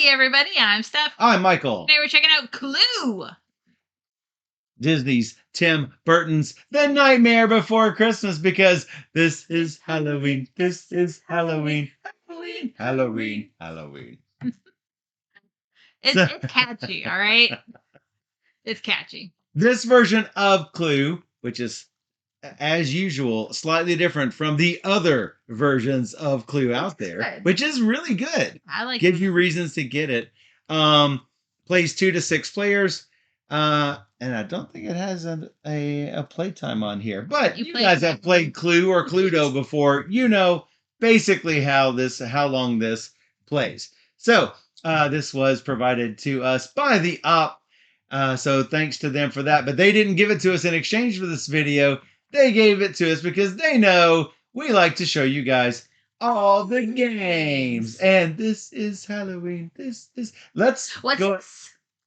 Hey everybody, I'm Steph. I'm Michael. Today we're checking out Clue. Disney's Tim Burton's The Nightmare Before Christmas, because this is Halloween. This is Halloween. Halloween. Halloween. Halloween. It's catchy, all right? It's catchy. This version of Clue, which is, as usual, slightly different from the other versions of Clue out there, good. which is really good. I like Gives it. you reasons to get it. Plays 2 to 6 players. And I don't think it has a playtime on here. But you guys have played Clue or Cluedo before. You know basically how long this plays. So this was provided to us by the op. So thanks to them for that. But they didn't give it to us in exchange for this video. They gave it to us because they know we like to show you guys all the games. And this is Halloween. Let's go.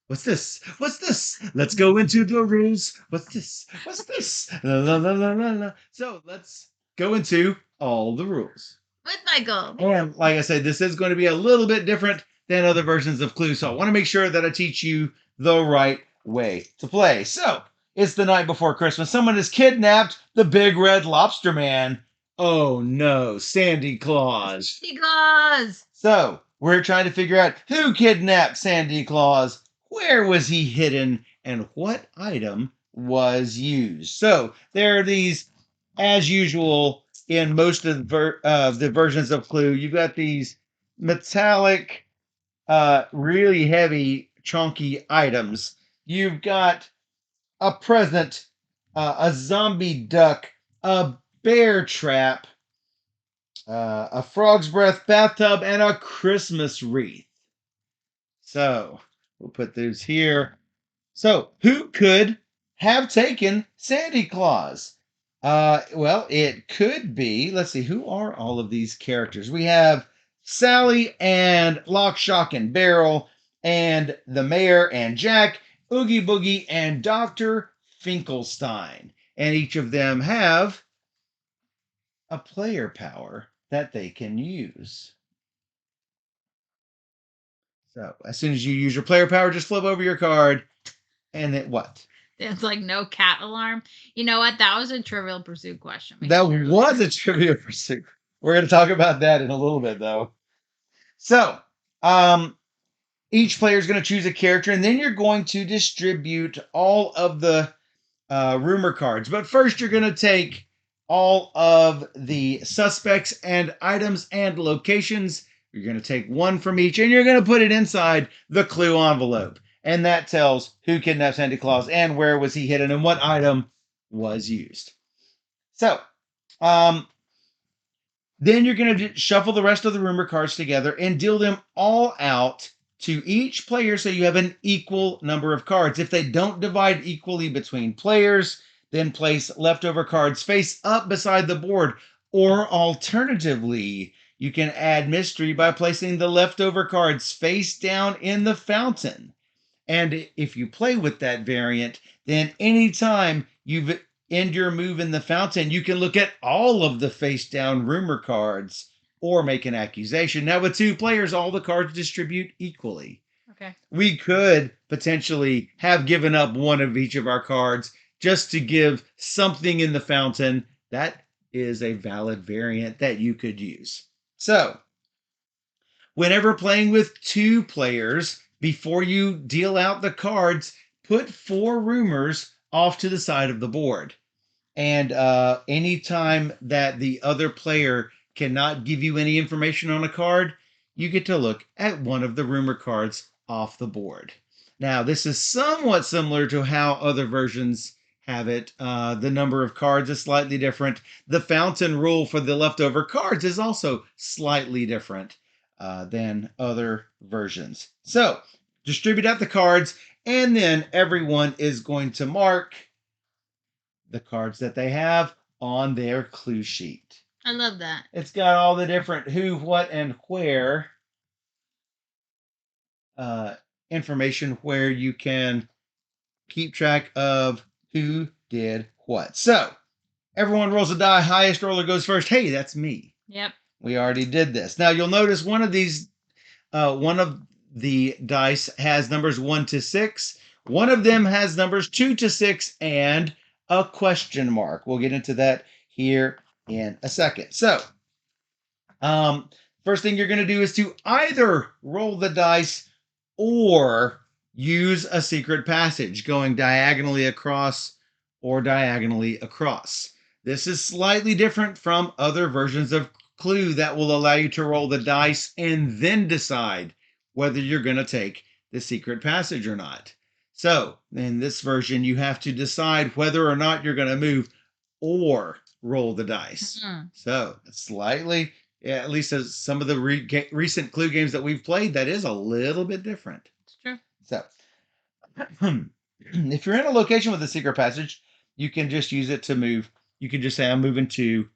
What's this? What's this? Let's go into the rules. What's this? What's this? La, la, la, la, la, la. So let's go into all the rules. With Michael. And like I said, this is going to be a little bit different than other versions of Clue. So I want to make sure that I teach you the right way to play. So it's the night before Christmas. Someone has kidnapped the big red lobster man. Oh no, Sandy Claus. Sandy Claus. So we're trying to figure out who kidnapped Sandy Claus. Where was he hidden, and what item was used? So there are these, as usual, in most of the versions of Clue. You've got these metallic, really heavy, chunky items. You've got a present, a zombie duck, a bear trap, a frog's breath bathtub, and a Christmas wreath. So we'll put those here. So, who could have taken Santa Claus? Well, it could be, let's see, who are all of these characters? We have Sally and Lock, Shock, and Barrel, and the Mayor and Jack, Oogie Boogie, and Dr. Finkelstein. And each of them have a player power that they can use. So as soon as you use your player power, just flip over your card, and then what? There's like no cat alarm. You know what? That was a Trivial Pursuit question. That was a Trivial Pursuit. We're going to talk about that in a little bit, though. So each player is going to choose a character, and then you're going to distribute all of the rumor cards. But first, you're going to take all of the suspects and items and locations. You're going to take one from each, and you're going to put it inside the Clue envelope. And that tells who kidnapped Santa Claus and where was he hidden and what item was used. So, then you're going to shuffle the rest of the rumor cards together and deal them all out to each player so you have an equal number of cards. If they don't divide equally between players, then place leftover cards face up beside the board. Or alternatively, you can add mystery by placing the leftover cards face down in the fountain. And if you play with that variant, then anytime you've end your move in the fountain, you can look at all of the face down rumor cards or make an accusation. Now, with 2 players, all the cards distribute equally. Okay. We could potentially have given up one of each of our cards just to give something in the fountain. That is a valid variant that you could use. So, whenever playing with 2 players, before you deal out the cards, put 4 rumors off to the side of the board. And anytime that the other player cannot give you any information on a card, you get to look at one of the rumor cards off the board. Now, this is somewhat similar to how other versions have it. The number of cards is slightly different. The fountain rule for the leftover cards is also slightly different than other versions. So, distribute out the cards, and then everyone is going to mark the cards that they have on their clue sheet. I love that. It's got all the different who, what, and where information where you can keep track of who did what. So, everyone rolls a die. Highest roller goes first. Hey, that's me. Yep. We already did this. Now, you'll notice one of these, one of the dice has numbers 1 to 6. One of them has numbers 2 to 6 and a question mark. We'll get into that here in a second. So, first thing you're going to do is to either roll the dice or use a secret passage going diagonally across or diagonally across. This is slightly different from other versions of Clue that will allow you to roll the dice and then decide whether you're going to take the secret passage or not. So, in this version, you have to decide whether or not you're going to move or roll the dice. So, slightly, at least as some of the recent Clue games that we've played, that is a little bit different. It's true. So, if you're in a location with a secret passage, you can just use it to move. You can just say, I'm moving to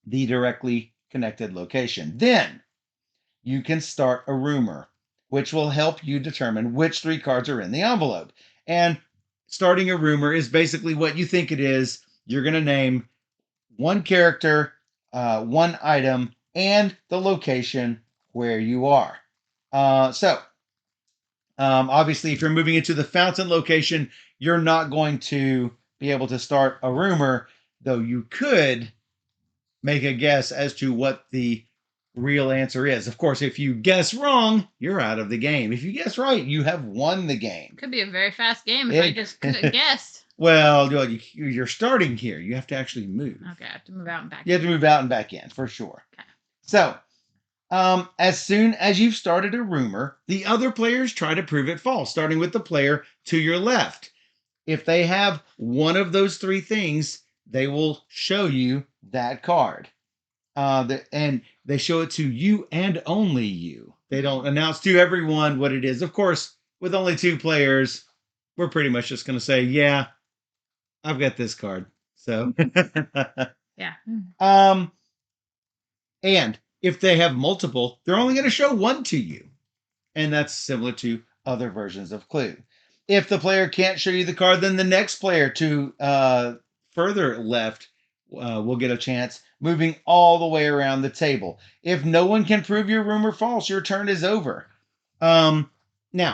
the directly connected location. Then you can start a rumor, which will help you determine which 3 cards are in the envelope. And starting a rumor is basically what you think it is. You're going to name one character, one item, and the location where you are. Obviously, if you're moving into the fountain location, you're not going to be able to start a rumor, though you could make a guess as to what the real answer is. Of course, if you guess wrong, you're out of the game. If you guess right, you have won the game. Could be a very fast game if I just guessed. Well, you're starting here. You have to actually move. Okay, I have to move out and back. You have to move out and back in, for sure. Okay. So, as soon as you've started a rumor, the other players try to prove it false, starting with the player to your left. If they have one of those 3 things, they will show you that card. And they show it to you and only you. They don't announce to everyone what it is. Of course, with only 2 players, we're pretty much just going to say, yeah, I've got this card. So, yeah. And if they have multiple, they're only going to show one to you. And that's similar to other versions of Clue. If the player can't show you the card, then the next player to further left will get a chance, moving all the way around the table. If no one can prove your rumor false, your turn is over. Now,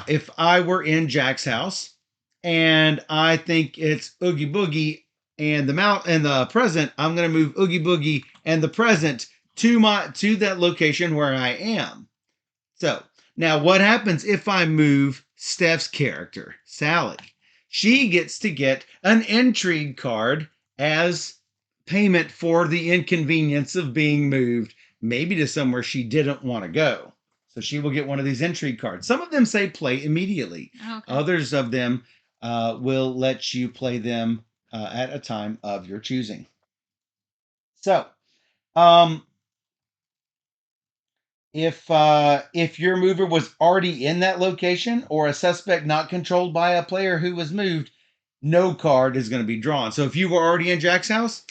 if I were in Jack's house and I think it's Oogie Boogie and the present, I'm going to move Oogie Boogie and the present to that location where I am. So now what happens if I move Steph's character, Sally? She gets to get an intrigue card as payment for the inconvenience of being moved, maybe to somewhere she didn't want to go. So she will get one of these intrigue cards. Some of them say play immediately. Okay. Others of them will let you play them at a time of your choosing. So, if your mover was already in that location or a suspect not controlled by a player who was moved, no card is going to be drawn. So if you were already in Jack's house,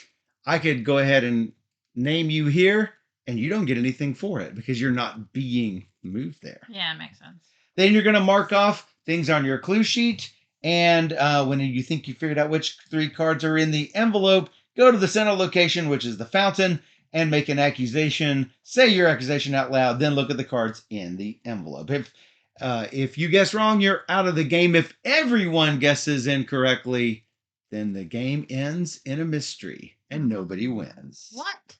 I could go ahead and name you here, and you don't get anything for it because you're not being moved there. Yeah, it makes sense. Then you're going to mark off things on your clue sheet, and when you think you figured out which 3 cards are in the envelope, go to the center location, which is the fountain, and make an accusation. Say your accusation out loud, then look at the cards in the envelope. If you guess wrong, you're out of the game. If everyone guesses incorrectly, then the game ends in a mystery and nobody wins. What?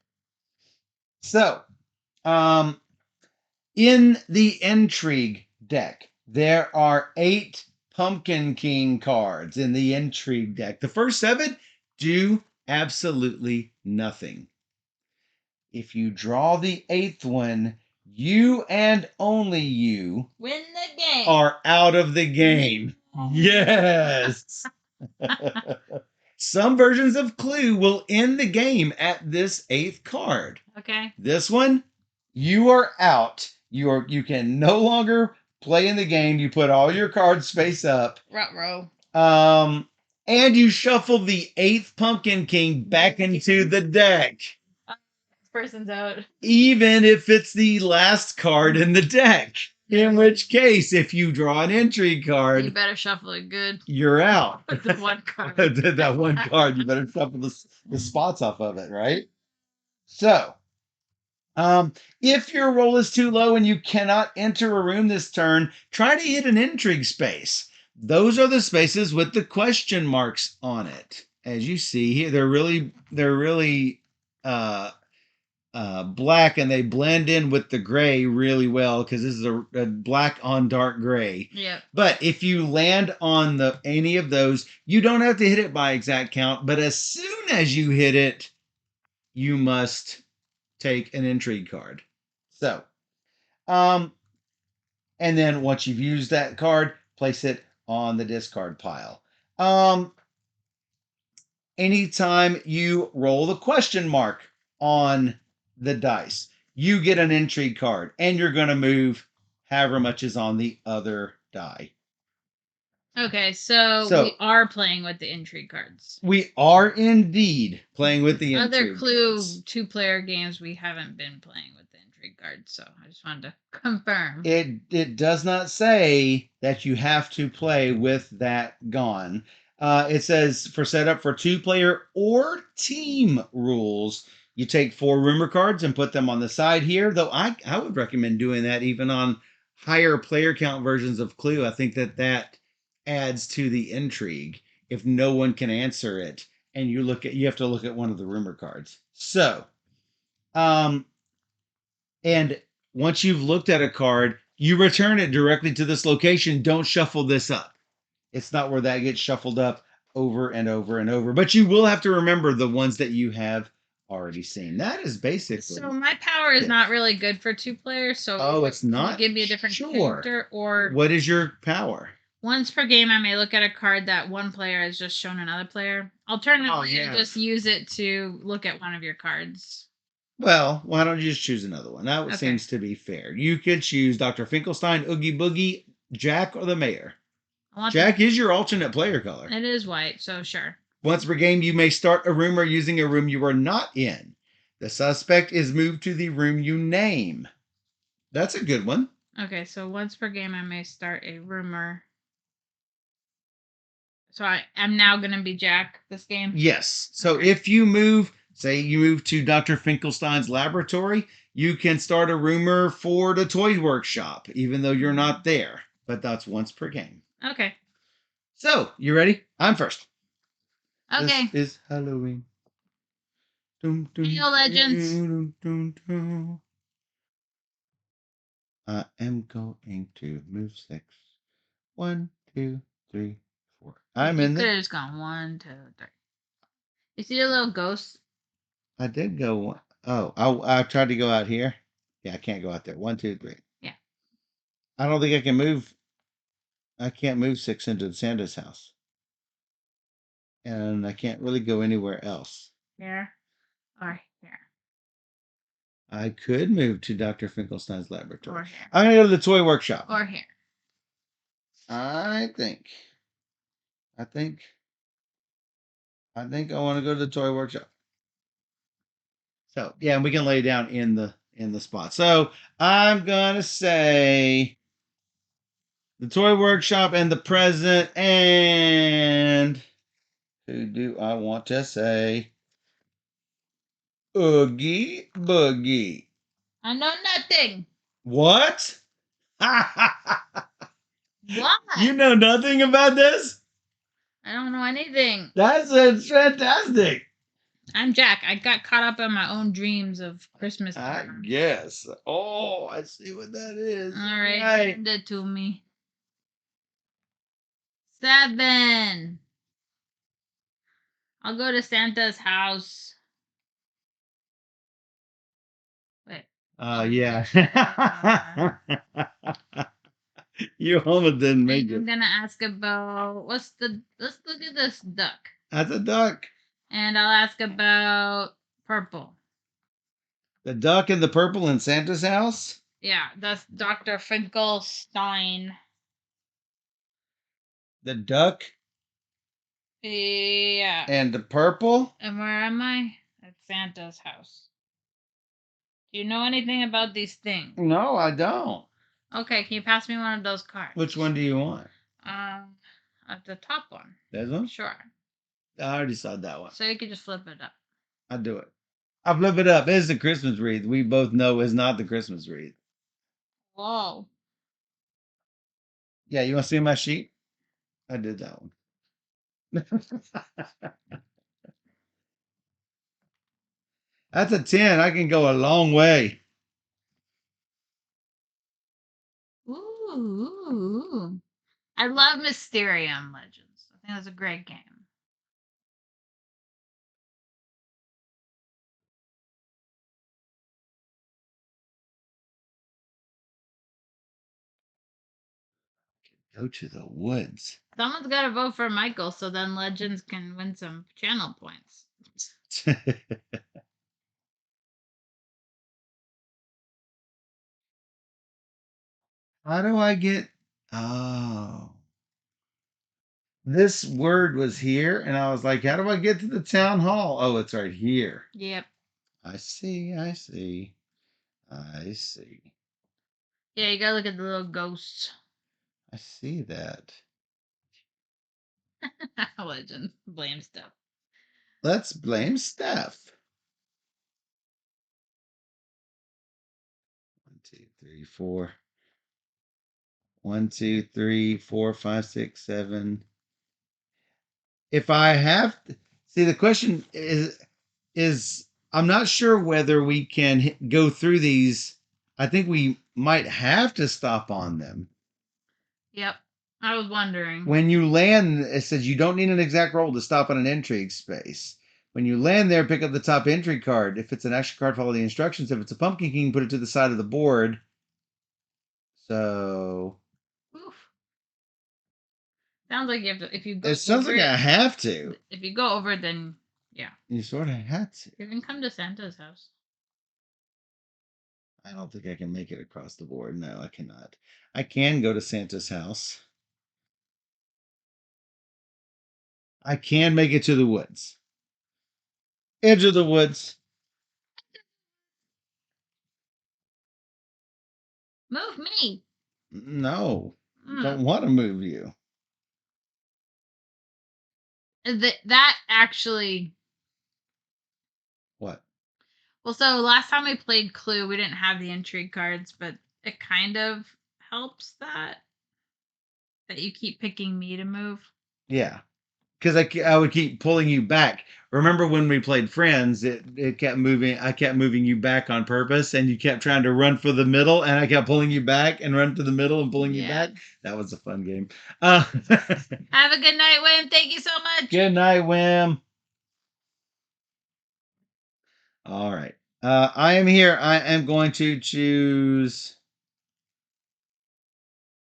So, in the intrigue deck, there are 8 Pumpkin King cards in the intrigue deck. The first 7 do absolutely nothing. If you draw the 8th one, you and only you win the game. Are out of the game. Yes. Some versions of Clue will end the game at this 8th card. Okay. This one, you are out. You can no longer play in the game. You put all your cards face up. Ruh-roh. And you shuffle the 8th Pumpkin King back into the deck. Person's out. Even if it's the last card in the deck. In which case, if you draw an intrigue card, you better shuffle it good. You're out. The one card. That one card, you better shuffle the spots off of it, right? So, If your roll is too low and you cannot enter a room this turn, try to hit an intrigue space. Those are the spaces with the question marks on it. As you see here, they're really black, and they blend in with the gray really well because this is a black on dark gray. Yeah. But if you land on any of those, you don't have to hit it by exact count. But as soon as you hit it, you must take an intrigue card. So, and then once you've used that card, place it on the discard pile. Anytime you roll the question mark on the dice, you get an intrigue card, and you're going to move however much is on the other die. Okay, so we are playing with the intrigue cards. We are indeed playing with the Other intrigue Clue cards. 2-player games, we haven't been playing with the intrigue cards, so I just wanted to confirm. It does not say that you have to play with that gone. It says for setup for 2-player or team rules, you take 4 rumor cards and put them on the side here. Though I would recommend doing that even on higher player count versions of Clue. I think that adds to the intrigue if no one can answer it, and you have to look at one of the rumor cards. So, and once you've looked at a card, you return it directly to this location. Don't shuffle this up. It's not where that gets shuffled up over and over and over. But you will have to remember the ones that you have already seen. That is basically. So my power is not really good for 2 players. So it's not. Can you give me a different character, or what is your power? Once per game, I may look at a card that one player has just shown another player. Alternatively, just use it to look at one of your cards. Well, why don't you just choose another one? That seems to be fair. You could choose Dr. Finkelstein, Oogie Boogie, Jack, or the Mayor. Jack is your alternate player color. It is white, so sure. Once per game, you may start a rumor using a room you are not in. The suspect is moved to the room you name. That's a good one. Okay, so once per game, I may start a rumor. So I'm now going to be Jack this game? Yes. So if you move, say you move to Dr. Finkelstein's laboratory, you can start a rumor for the toy workshop, even though you're not there. But that's once per game. Okay. So, you ready? I'm first. Okay. This is Halloween. Hail Legends. I am going to move 6. 1, 2, 3, 4. I'm in the. You could have just gone 1, 2, 3. You see the little ghost? I did go. Oh, I tried to go out here. Yeah, I can't go out there. 1, 2, 3. Yeah. I don't think I can move. I can't move 6 into Santa's house, and I can't really go anywhere else. Here or here. I could move to Dr. Finkelstein's laboratory. Or here. I'm gonna go to the toy workshop. Or here. I think I want to go to the toy workshop. So yeah, and we can lay down in the spot. So I'm gonna say the toy workshop and the present, and who do I want to say? Oogie Boogie. I know nothing. What? What? You know nothing about this? I don't know anything. That's fantastic. I'm Jack. I got caught up in my own dreams of Christmas time. I guess. Oh, I see what that is. All right. Send it to me. 7. I'll go to Santa's house. Wait. Yeah. You almost didn't make it. I'm gonna ask about let's look at this duck. That's a duck. And I'll ask about purple. The duck and the purple in Santa's house? Yeah, that's Dr. Finkelstein. The duck? Yeah. And the purple? And where am I? At Santa's house. Do you know anything about these things? No, I don't. Okay, can you pass me one of those cards? Which one do you want? The top one. This one? Sure. I already saw that one. So you can just flip it up. I'll do it. I'll flip it up. It's the Christmas wreath. We both know is not the Christmas wreath. Whoa. Yeah, you want to see my sheet? I did that one. That's a 10. I can go a long way. Ooh. I love Mysterium Legends. I think that's a great game. Go to the woods. Someone's got to vote for Michael so then Legends can win some channel points. How do I get? Oh. This word was here, and I was like, how do I get to the town hall? Oh, it's right here. Yep. I see. I see. I see. Yeah, you gotta look at the little ghosts. I see that. Legends. Blame stuff. Let's blame Steph. 1, 2, 3, 4. 1, 2, 3, 4, 5, 6, 7. If I have to, see, the question is I'm not sure whether we can go through these. I think we might have to stop on them. Yep. I was wondering. When you land, it says you don't need an exact roll to stop on an intrigue space. When you land there, pick up the top entry card. If it's an action card, follow the instructions. If it's a pumpkin king, put it to the side of the board. So. Oof. Sounds like you have to. If you go It sounds over like it, I have to. If you go over it, then yeah. You sort of had to. You can come to Santa's house. I don't think I can make it across the board. No, I cannot. I can go to Santa's house. I can make it to the woods. Edge of the woods. Move me. No, don't want to move you. That actually. What? Well, so last time we played Clue, we didn't have the intrigue cards, but it kind of helps that you keep picking me to move. Yeah, because I would keep pulling you back. Remember when we played Friends? It kept moving. I kept moving you back on purpose, and you kept trying to run for the middle, and I kept pulling you back and run to the middle and pulling you back. That was a fun game. Have a good night, Wim. Thank you so much. Good night, Wim. All right. I am here. I am going to choose.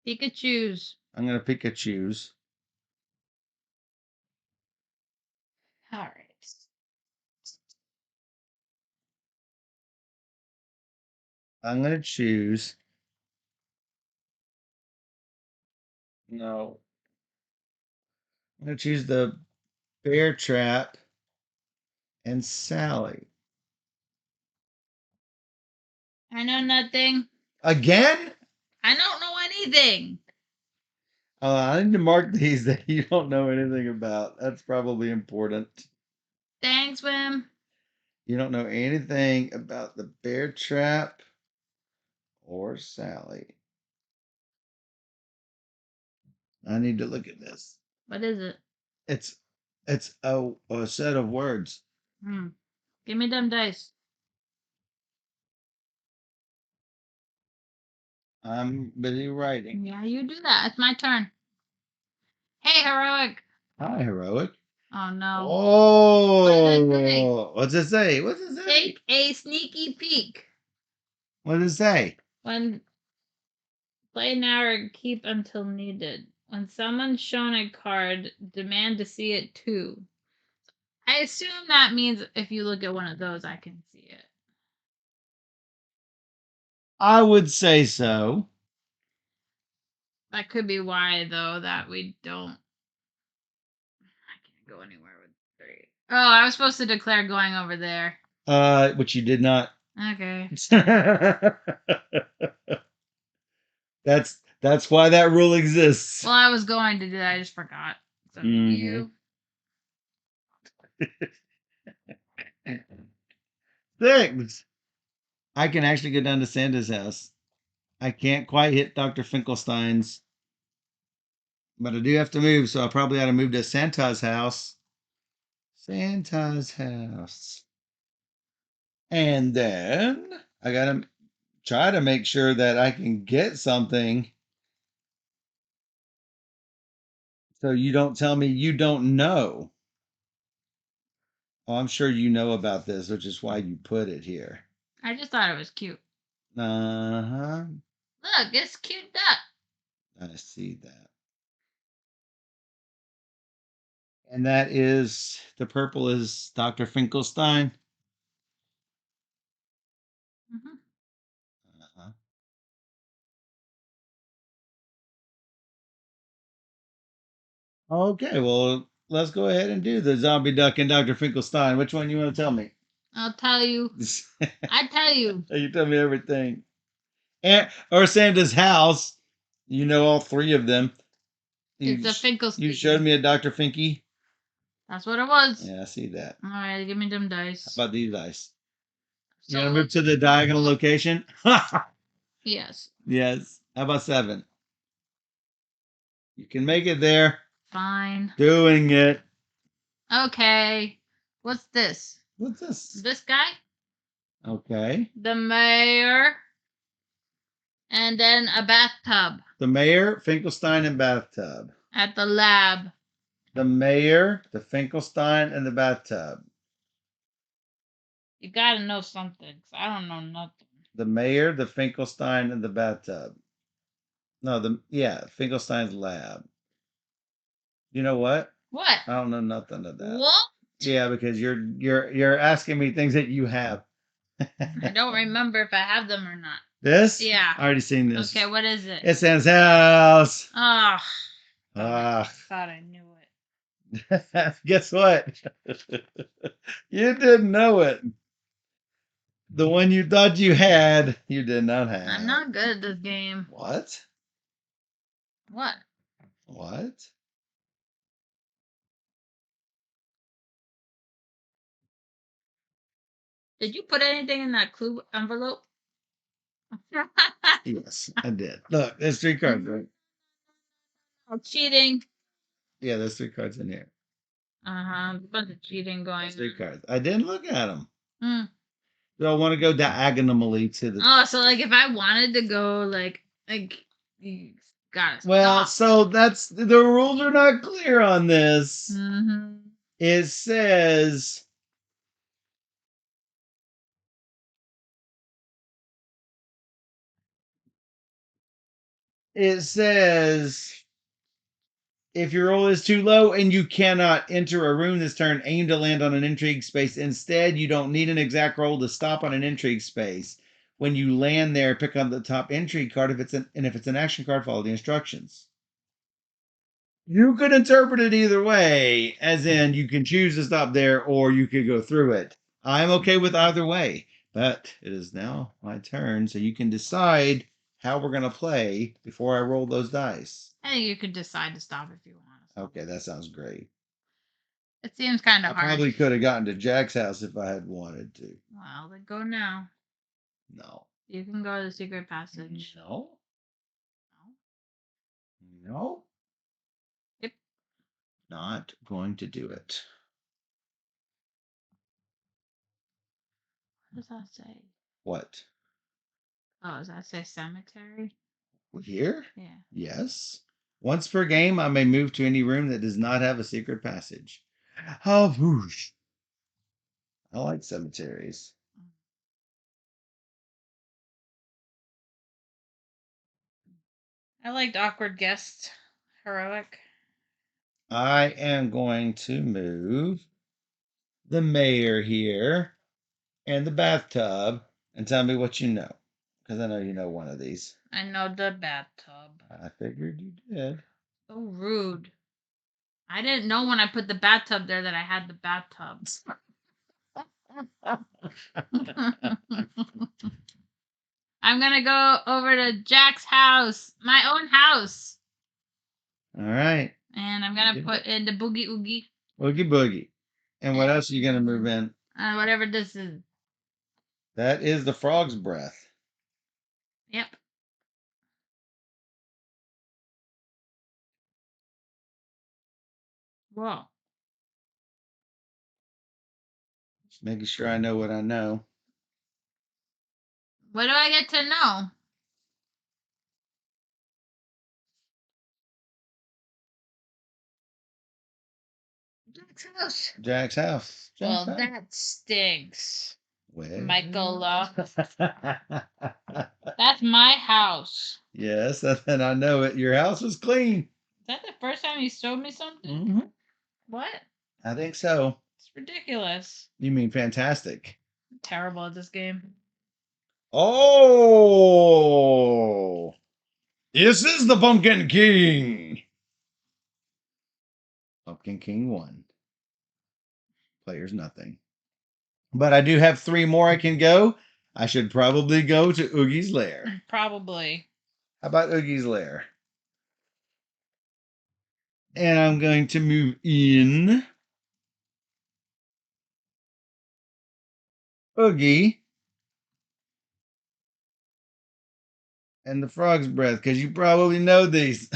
Pikachu's. I'm going to pick a choose. All right. I'm going to choose. No. I'm going to choose the Bear Trap and Sally. I know nothing. Again? I don't know anything. I need to mark these that you don't know anything about. That's probably important. Thanks, Wim. You don't know anything about the Bear Trap or Sally. I need to look at this. What is it? It's a set of words. Give me them dice. I'm busy writing. Yeah, you do that. It's my turn. Hey, Heroic. Hi, Heroic. Oh, no. Oh, what's it say? What's it say? Take a sneaky peek. What does it say? When play now or keep until needed. When someone's shown a card, demand to see it too. I assume that means if you look at one of those, I can see it. I would say so. That could be why, though, that we don't. I can't go anywhere with 3. Oh, I was supposed to declare going over there. Which you did not. Okay. That's why that rule exists. Well, I was going to do that. I just forgot. So you. 6. I can actually go down to Santa's house. I can't quite hit Dr. Finkelstein's, but I do have to move, so I probably ought to move to Santa's house. Santa's house. And then I got to try to make sure that I can get something so you don't tell me you don't know. Oh, I'm sure you know about this, which is why you put it here. I just thought it was cute. Uh-huh. Look, it's cute duck. I see that. And that is the purple is Dr. Finkelstein. Mm-hmm. Uh-huh. Okay, well, let's go ahead and do the zombie duck and Dr. Finkelstein. Which one you want to tell me? I'll tell you. I tell you. You tell me everything. Or Santa's house. You know all 3 of them. It's a You Finkelstein. showed me a Dr. Finky. That's what it was. Yeah, I see that. All right, give me them dice. How about these dice? You So, want to move to the diagonal location? yes. Yes. How about 7? You can make it there. Fine. Doing it. Okay. What's this? What's this? This guy? Okay. The mayor. And then a bathtub. The mayor, Finkelstein, and bathtub. At the lab. The mayor, the Finkelstein, and the bathtub. You gotta know something, 'cause I don't know nothing. The mayor, the Finkelstein, and the bathtub. No, Finkelstein's lab. You know what? What? I don't know nothing of that. What? Yeah, because you're asking me things that you have. I don't remember if I have them or not. This? Yeah. I already seen this. Okay, what is it? It's Sam's house. Oh. Ah. Thought I knew Uh, guess what? You didn't know it. The one you thought you had, you did not have. I'm not good at this game. What? What? What? Did you put anything in that clue envelope? Yes, I did. Look, there's 3 cards, right? Oh, cheating. Yeah, there's 3 cards in here. A bunch of cheating going There's 3 on. cards. I didn't look at them. Hmm. So I want to go diagonally to the. Oh, so like if I wanted to go like you gotta Well, stop. so that's the rules are not clear on this. Mm-hmm. It says it says if your roll is too low and you cannot enter a room this turn, aim to land on an intrigue space. Instead, you don't need an exact roll to stop on an intrigue space. When you land there, pick up the top intrigue card. If it's an action card, follow the instructions. You could interpret it either way, as in you can choose to stop there or you could go through it. I'm okay with either way, but it is now my turn, so you can decide how we're going to play before I roll those dice. I think you could decide to stop if you want. Okay, that sounds great. It seems kind I of hard. probably could have gotten to Jack's house if I had wanted to. Well, then go now. No. You can go to the secret passage. No. No. No. Yep. Not going to do it. What does that say? What? Oh, does that say cemetery? Here? Yeah. Yes. Once per game, I may move to any room that does not have a secret passage. Oh, whoosh. I like cemeteries. I liked awkward guests. Heroic. I am going to move the mayor here and the bathtub and tell me what you know. Because I know you know one of these. I know the bathtub. I figured you did. So rude. I didn't know when I put the bathtub there that I had the bathtub. I'm gonna go over to Jack's house, my own house. All right. And I'm gonna put in the boogie oogie. Oogie boogie. And what else are you going to move in? Whatever this is. That is the frog's breath. Yep. Whoa. Just making sure I know what I know. What do I get to know? Jack's house. Jack's house. Well, Jack's house. that stinks. Well. Michael, that's my house. Yes, and I know it. Your house was clean. Is that the first time you showed me something? Mm-hmm. What? I think so. It's ridiculous. You mean fantastic? I'm terrible at this game. Oh, this is the Pumpkin King. Pumpkin King won. Players nothing. But I do have 3 more I can go. I should probably go to Oogie's lair. Probably. How about Oogie's lair? And I'm going to move in Oogie and the frog's breath because you probably know these.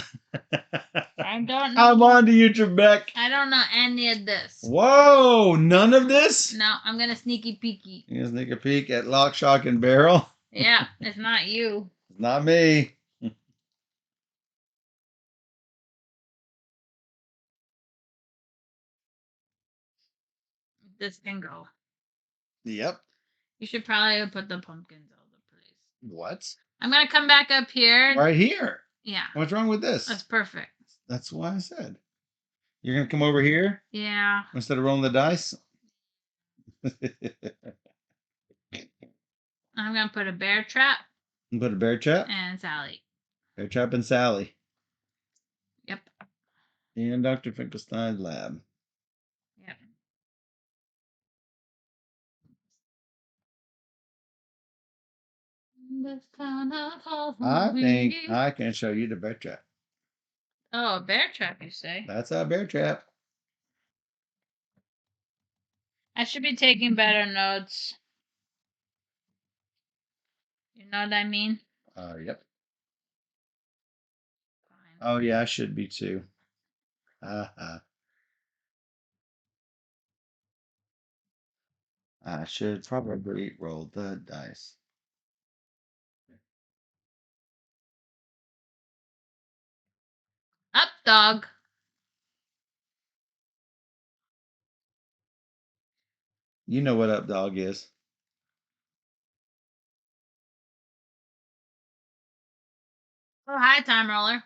I don't know. I'm on to you, Trebek. I don't know any of this. Whoa, none of this? No, I'm gonna sneaky peeky. You gonna sneak a peek at Lock, Shock, and Barrel? Yeah, it's not you. Not me. This can go. Yep. You should probably put the pumpkins all the place. What? I'm gonna come back up here. Right here. Yeah. What's wrong with this? That's perfect. That's why I said. You're gonna come over here Yeah. instead of rolling the dice? I'm gonna put a bear trap And put a bear trap. and Sally. Bear trap and Sally. Yep. And Dr. Finkelstein's lab. Yep. I think I can show you the bear trap. Oh, a bear trap, you say? That's a bear trap. I should be taking better notes. You know what I mean? Yep. Fine. Oh yeah, I should be too. I should probably roll the dice. Up, dog. You know what up dog is. Oh, hi, time roller.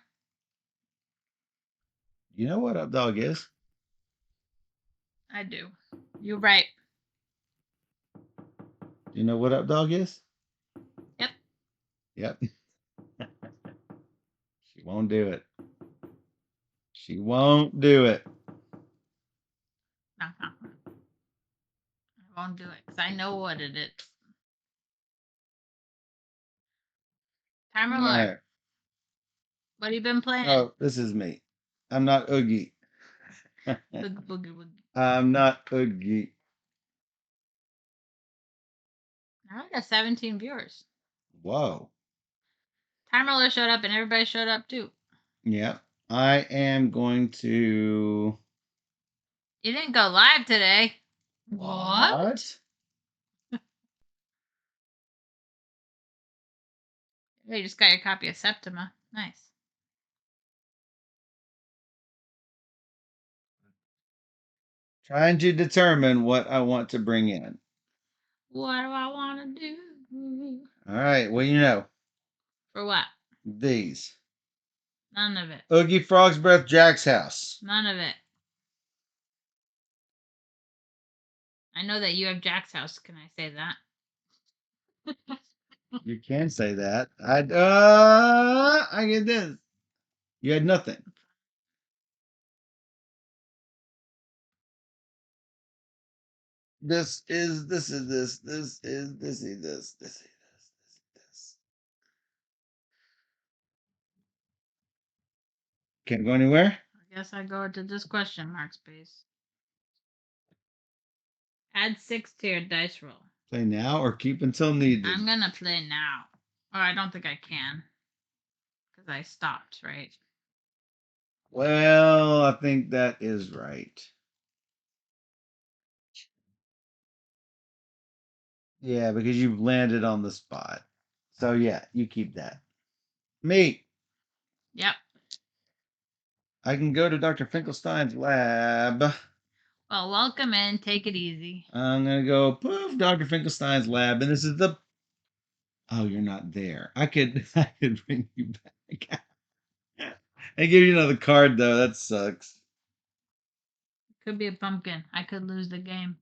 You know what up dog is. I do. You're right. You know what up dog is? Yep. Yep. She won't do it. She won't do it. I won't do it because I know what it is. Time roller. Right. What have you been playing? Oh, this is me. I'm not Oogie. Boogie, boogie, boogie. I'm not Oogie. Now I got 17 viewers. Whoa. Time roller showed up and everybody showed up too. Yeah. I am going to. You didn't go live today. What? You just got your copy of Septima. Nice. Trying to determine what I want to bring in. What do I want to do? All right. Well, you know. For what? These. None of it. Oogie Frog's Breath Jack's house. None of it. I know that you have Jack's house. Can I say that? You can say that. I get this. You had nothing. This is this. Can't go anywhere. I guess I go to this question mark space. Add 6 to your dice roll. Play now or keep until needed? I'm gonna play now. Or I don't think I can. Because I stopped, right? Well, I think that is right. Yeah, because you've landed on the spot. So yeah, you keep that. Me, Yep. I can go to Dr. Finkelstein's lab. Well, welcome in. Take it easy. I'm gonna go poof, Dr. Finkelstein's lab, and this is the. Oh, you're not there. I could bring you back. I give you another card though. That sucks. Could be a pumpkin. I could lose the game.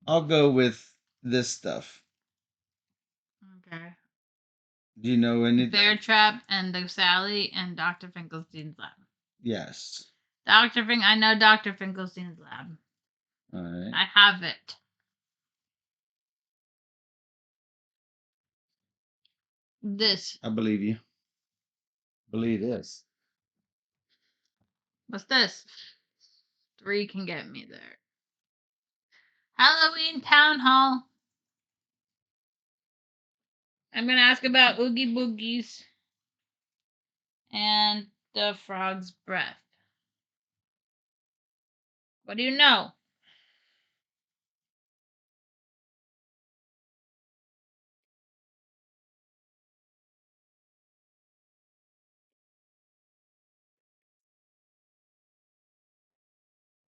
I'll go with this stuff. Okay. Do you know any? Bear Trap and the Sally and Dr. Finkelstein's lab. Yes. I know Dr. Finkelstein's lab. All right. I have it. This. I believe you. Believe this. What's this? 3 can get me there. Halloween Town Hall. I'm going to ask about Oogie Boogies and the frog's breath. What do you know?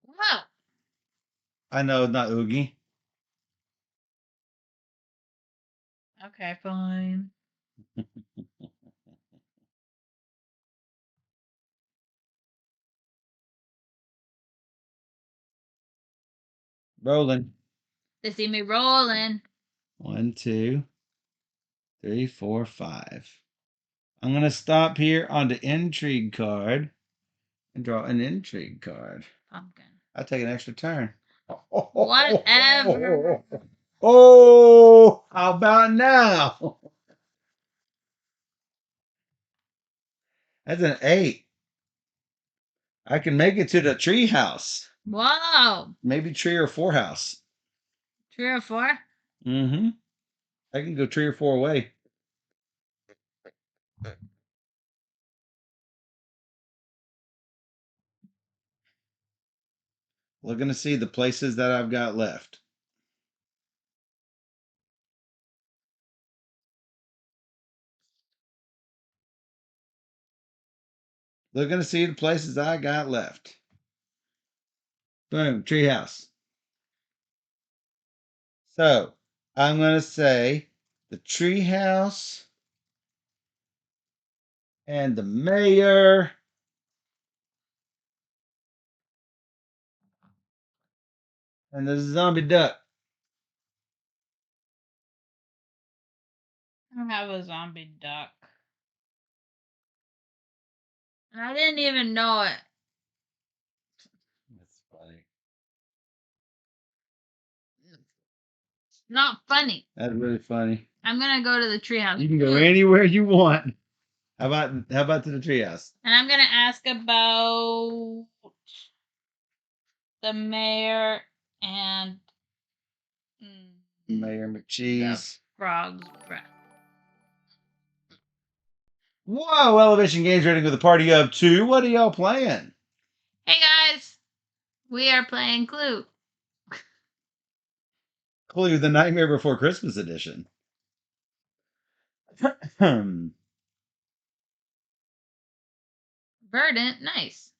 Wow. I know, not Oogie. Okay, fine. Rolling. They see me rolling. 1, 2, 3, 4, 5. I'm gonna stop here on the intrigue card and draw an intrigue card. Pumpkin. I'll take an extra turn. Whatever. Oh, how about now? That's an 8. I can make it to the tree house. Whoa. Maybe tree or 4 house. 3 or 4? Mm-hmm. I can go 3 or 4 away. Looking to see the places that I've got left. Looking to see the places I got left. Boom, treehouse. So I'm going to say the treehouse and the mayor and the zombie duck. I don't have a zombie duck. And I didn't even know it. That's funny. Not funny. That's really funny. I'm gonna go to the treehouse. You can go anywhere you want. How about to the treehouse? And I'm gonna ask about the mayor and Mayor the McCheese. frog's breath. Whoa, Elevation Games rating with a party of 2. What are y'all playing? Hey guys, we are playing Clue. Clue, the Nightmare Before Christmas edition. Verdant, nice.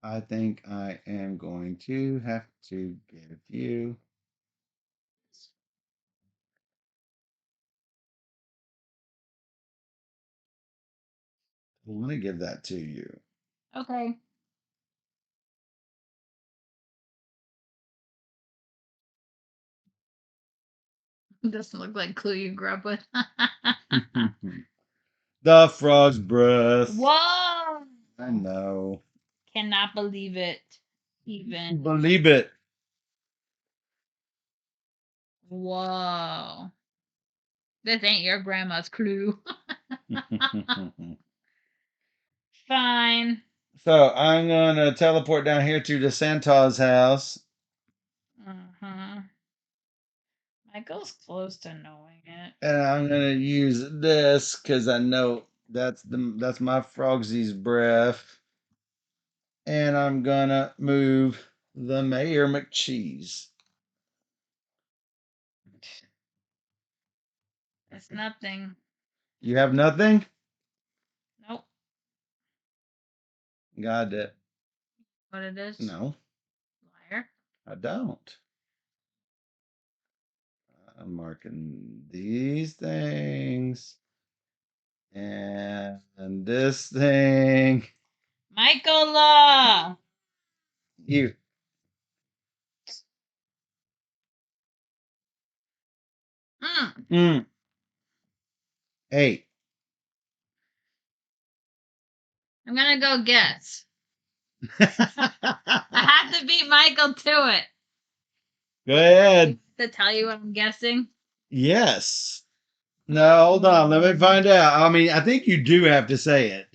I think I am going to have to give you. I want to give that to you. Okay. Doesn't look like Clue you grew up with. The frog's breath. Whoa! I know. Cannot believe it. Even. Believe it. Whoa. This ain't your grandma's clue. Fine. So I'm gonna teleport down here to the Santa's house. Uh-huh. Michael's close to knowing it. And I'm gonna use this because I know that's my Frogsy's breath. And I'm gonna move the Mayor McCheese. It's nothing. You have nothing? Nope. Got it. What it is? No, Liar. I don't. I'm marking these things and this thing. Michael Law. You. Mm. 8. I'm gonna go guess. I have to beat Michael to it. Go ahead. To tell you what I'm guessing. Yes. No, hold on. Let me find out. I mean, I think you do have to say it.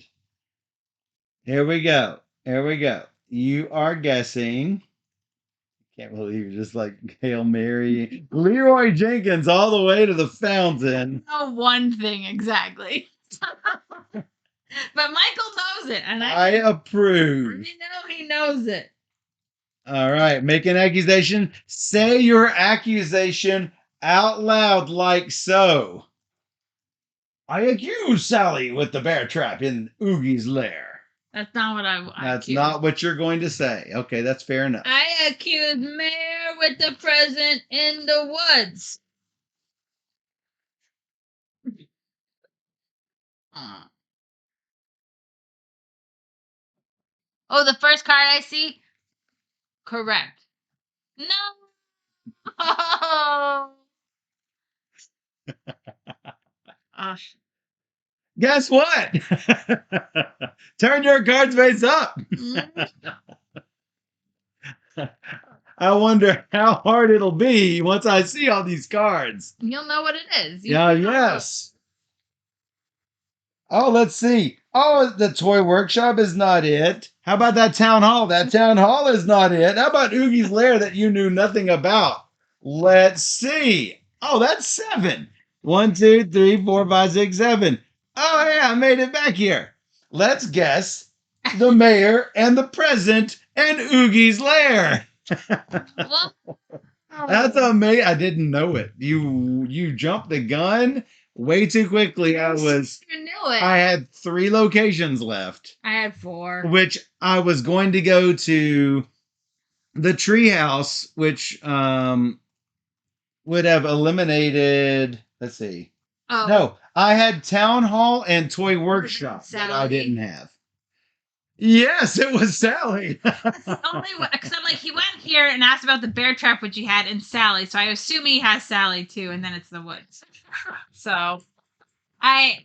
Here we go. Here we go. You are guessing. Can't believe you're just like Hail Mary. Leroy Jenkins all the way to the fountain. No one thing exactly. But Michael knows it, and I approve. already know he knows it. All right, make an accusation. Say your accusation out loud, like so. I accuse Sally with the bear trap in Oogie's lair. That's not what I That's accuse. not what you're going to say. Okay, that's fair enough. I accuse Mayor with the present in the woods. Oh, the first card I see? Correct. No. Oh. Guess what? Turn your cards face up. I wonder how hard it'll be once I see all these cards. You'll know what it is. Yeah, yes. Oh, let's see. Oh, the toy workshop is not it. How about that town hall? That town hall is not it. How about Oogie's lair that you knew nothing about? Let's see. Oh, that's 7. 1, 2, 3, 4, 5, 6, 7. Oh, yeah, I made it back here. Let's guess the mayor and the president and Oogie's lair. Well, That's amazing. I didn't know it. You jumped the gun way too quickly. You knew it. I had 3 locations left, I had 4. which I was going to go to the treehouse, which would have eliminated. Let's see. Oh. No, I had town hall and toy workshop that I didn't have. Yes, it was Sally. That's the only one, because I'm like, he went here and asked about the bear trap, which he had, and Sally. So I assume he has Sally too, and then it's the woods. So I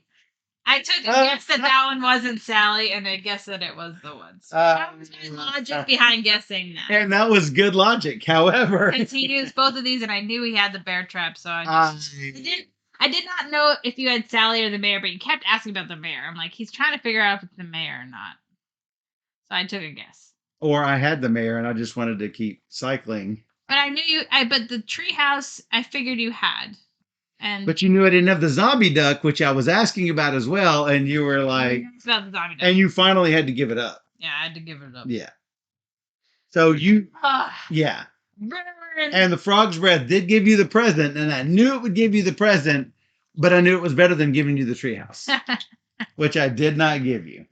took a guess that one wasn't Sally, and I guessed that it was the woods. That was my logic behind guessing that. And that was good logic. However, because he used both of these, and I knew he had the bear trap, so I did not know if you had Sally or the mayor, but you kept asking about the mayor. I'm like, he's trying to figure out if it's the mayor or not. So I took a guess. Or I had the mayor and I just wanted to keep cycling. But I knew but the treehouse, I figured you had. But you knew I didn't have the zombie duck, which I was asking about as well, and you were like, about the zombie duck. And you finally had to give it up. Yeah, I had to give it up. Yeah. So yeah. And the frog's breath did give you the present, and I knew it would give you the present, but I knew it was better than giving you the treehouse, which I did not give you.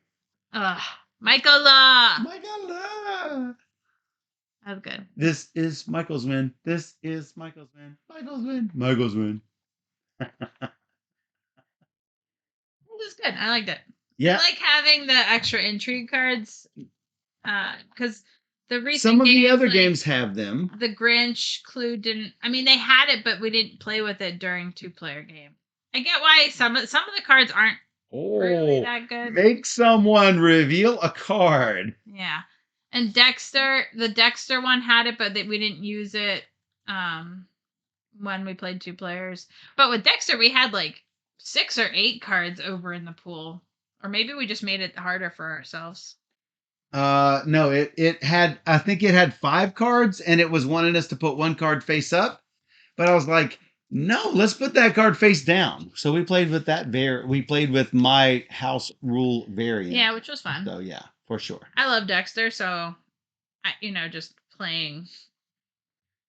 Michael Law. Michael Law. That was good. This is Michael's win. This is Michael's win. Michael's win. Michael's win. It was good. I liked it. Yeah. I like having the extra intrigue cards because the recent some of the other games have them. The Grinch Clue didn't. I mean, they had it, but we didn't play with it during 2-player game. I get why some of the cards aren't really that good. Make someone reveal a card. Yeah. And the Dexter one had it, but we didn't use it when we played 2 players. But with Dexter, we had like 6 or 8 cards over in the pool. Or maybe we just made it harder for ourselves. No, it had, I think it had 5 cards, and it was wanting us to put 1 card face up. But I was like, no, let's put that card face down. So we played with that we played with my house rule variant. Yeah, which was fun. So yeah, for sure. I love Dexter, so just playing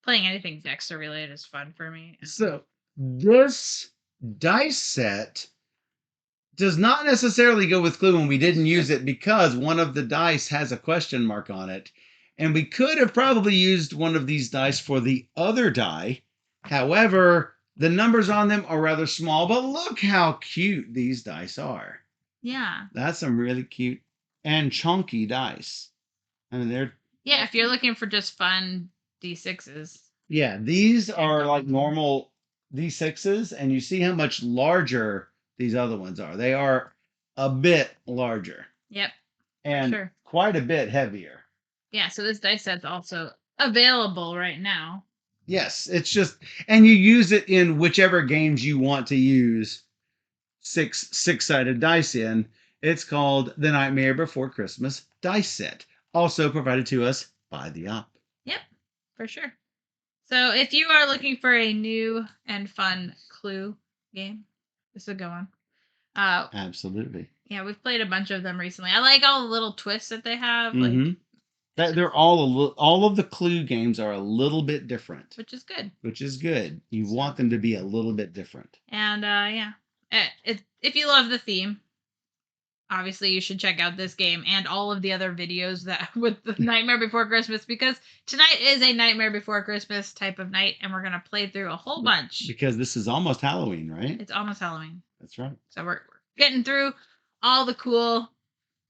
anything Dexter related is fun for me. So this dice set does not necessarily go with Clue, and we didn't use it because one of the dice has a question mark on it. And we could have probably used one of these dice for the other die. However, the numbers on them are rather small, but look how cute these dice are. Yeah. That's some really cute and chunky dice. I mean, they're... Yeah, if you're looking for just fun D6s. Yeah, these are like normal D6s, and you see how much larger these other ones are. They are a bit larger. Yep. And quite a bit heavier. Yeah, so this dice set's also available right now. Yes, it's just, and you use it in whichever games you want to use six-sided dice in. It's called the Nightmare Before Christmas dice set, also provided to us by the Op. Yep, for sure. So if you are looking for a new and fun Clue game, this is a good one. Absolutely. Yeah, we've played a bunch of them recently. I like all the little twists that they have. Mm-hmm. They're all of the Clue games are a little bit different, which is good. Which is good. You want them to be a little bit different. And if you love the theme, obviously you should check out this game and all of the other videos that with the Nightmare Before Christmas, because tonight is a Nightmare Before Christmas type of night, and we're gonna play through a whole bunch. Because this is almost Halloween, right? It's almost Halloween. That's right. So we're getting through all the cool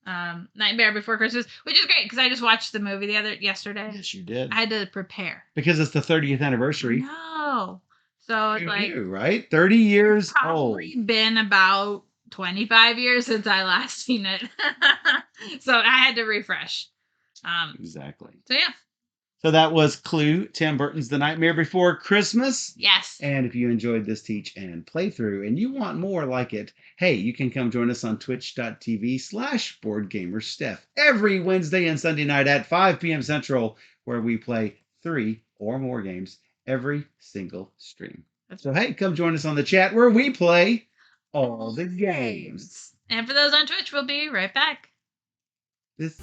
Nightmare Before Christmas, which is great because I just watched the movie yesterday. Yes, you did. I had to prepare because it's the 30th anniversary. No, so it's like right, 30 years it's probably old. Been about 25 years since I last seen it, so I had to refresh. Exactly. So yeah. So that was Clue, Tim Burton's The Nightmare Before Christmas. Yes. And if you enjoyed this teach and playthrough and you want more like it, hey, you can come join us on twitch.tv/BoardGamerSteph every Wednesday and Sunday night at 5 p.m. Central, where we play 3 or more games every single stream. So hey, come join us on the chat where we play all the games. And for those on Twitch, we'll be right back. This